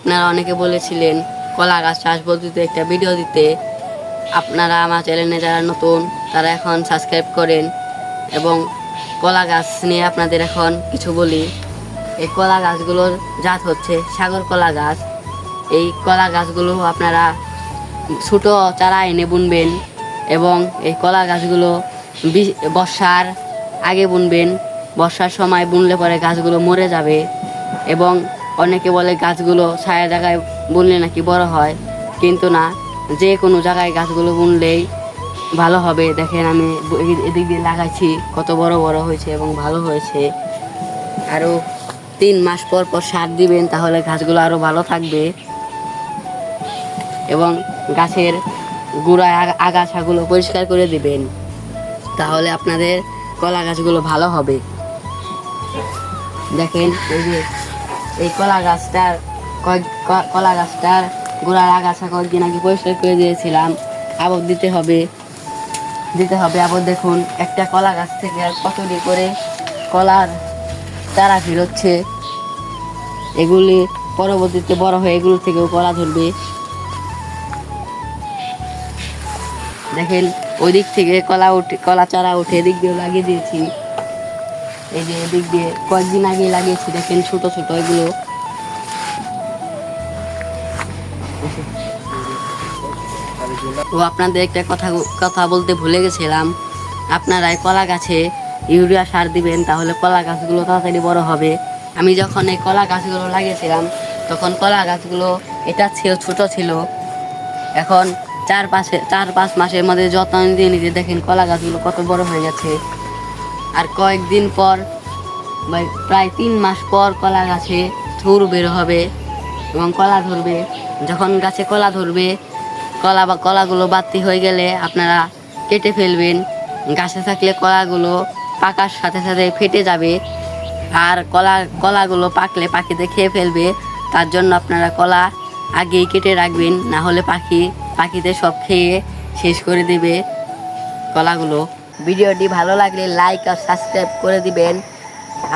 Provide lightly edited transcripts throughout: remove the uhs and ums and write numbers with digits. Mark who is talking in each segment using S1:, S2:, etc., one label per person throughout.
S1: আপনারা অনেকে বলেছিলেন কলা গাছ চাষ পদ্ধতিতে একটা ভিডিও দিতে। আপনারা আমার চ্যানেলে যারা নতুন তারা এখন সাবস্ক্রাইব করেন। এবং কলা গাছ নিয়ে আপনাদের এখন কিছু বলি। এই কলা গাছগুলোর জাত হচ্ছে সাগর কলা গাছ। এই কলা গাছগুলো আপনারা ছোটো চারা এনে বুনবেন এবং এই কলা গাছগুলো বর্ষার আগে বুনবেন। বর্ষার সময় বুনলে পরে গাছগুলো মরে যাবে। এবং অনেকে বলে গাছগুলো ছায়া জায়গায় বুনলে নাকি বড় হয়, কিন্তু না, যে কোনো জায়গায় গাছগুলো বুনলেই ভালো হবে। দেখেন আমি এদিক দিয়ে লাগাইছি, কত বড় বড় হয়েছে এবং ভালো হয়েছে। আরও 3 মাস পর পর সার দিবেন, তাহলে গাছগুলো আরও ভালো থাকবে। এবং গাছের গোড়ায় আগাছাগুলো পরিষ্কার করে দিবেন, তাহলে আপনাদের কলা গাছগুলো ভালো হবে। দেখেন এই যে এই কলা গাছটার গোড়ার আগাছা কয়েকদিন আগে পরিষ্কার করে দিয়েছিলাম। আবার দিতে হবে। আবার দেখুন একটা কলা গাছ থেকে আর কতটি করে কলার চারা বেরোচ্ছে। এগুলি পরবর্তীতে বড় হয়ে এগুলো থেকেও কলা ধরবে। দেখেন ওই দিক থেকে কলা চারা উঠে এদিক দিয়ে লাগিয়ে দিয়েছি। এই যে এদিক দিয়ে কয়েকদিন আগে লাগিয়েছি, দেখেন ছোট ছোট এগুলো। ও আপনাদের একটা কথা বলতে ভুলে গেছিলাম। আপনারা কলা গাছে ইউরিয়া সার দিবেন, তাহলে কলা গাছগুলো তাড়াতাড়ি বড় হবে। আমি যখন এই কলা গাছগুলো লাগিয়েছিলাম তখন কলা গাছগুলো এটা ছোট ছিল। এখন 4-5 মাসের মধ্যে যত্ন দিয়ে নিতে দেখেন কলা গাছগুলো কত বড় হয়ে গেছে। আর কয়েকদিন পর প্রায় 3 মাস পর কলা গাছে থুর বের হবে এবং কলা ধরবে। যখন গাছে কলা ধরবে, কলাগুলো বাড়তি হয়ে গেলে আপনারা কেটে ফেলবেন। গাছে থাকলে কলাগুলো পাকার সাথে সাথে ফেটে যাবে, আর কলাগুলো পাকলে পাখিতে খেয়ে ফেলবে। তার জন্য আপনারা কলা আগেই কেটে রাখবেন, না হলে পাখিতে সব খেয়ে শেষ করে দেবে কলাগুলো। ভিডিওটি ভালো লাগলে লাইক আর সাবস্ক্রাইব করে দিবেন।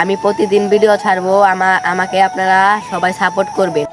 S1: আমি প্রতিদিন ভিডিও ছাড়বো, আমাকে আপনারা সবাই সাপোর্ট করবেন।